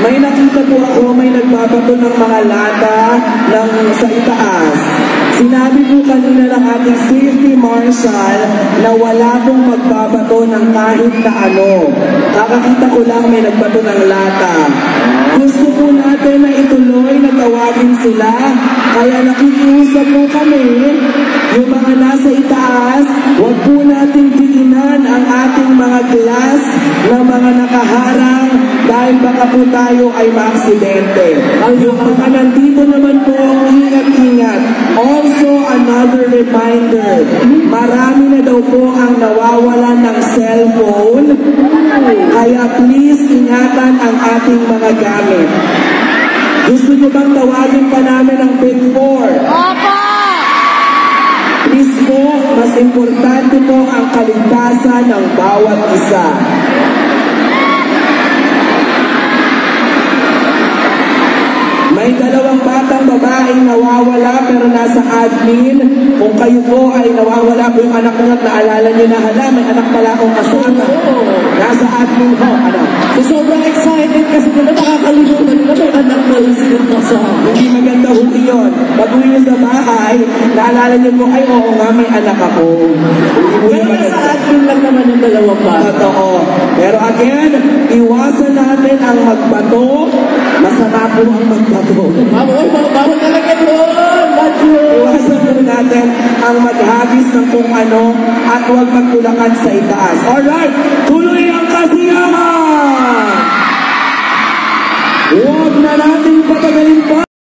May nakita po ako, may nagbabato ng mga lata sa itaas. Sinabi po kanina ng ating safety marshal na wala pong magbabato ng kahit na ano. Kakakita ko lang may nagbato ng lata. Gusto po natin na ituloy na tawagin sila. Kaya nakikiusap po kami, yung mga nasa itaas, huwag po natin tiginan ang ating mga glass na mga nakaharang dahil baka po tayo ay maaksidente. Yung mga nandito naman po, ingat-ingat. Also, another reminder, marami na daw po ang nawawalan ng cellphone, kaya please ingatan ang ating mga gamit. Gusto nyo bang tawagin pa namin ang Big 4? Opo! Please po, mas importante po ang kaligtasan ng bawat isa. May dalawang batang babaeng nawawala pero nasa admin. Kung kayo po ay nawawala po yung anak nyo at naalala nyo na, hala, may anak pala akong kasama. Nasa admin ho, anak. So, sobrang excited kasi nila nakakalimutan nila may anak na lang silang kasama. Hindi maganda ho yun. Pag uwi nyo sa bahay, naalala nyo po, ay oo nga, may anak ako. Pero nasa admin lang naman yung dalawang bata. Totoo. Pero again, iwasan natin ang magbato. Masama po ang magbato. Bawal talaga doon! Iwasan po natin ang maghagis ng kung ano at huwag magtulakan sa itaas. Alright, tuloy ang kasiyahan! Huwag na natin patagalin pa!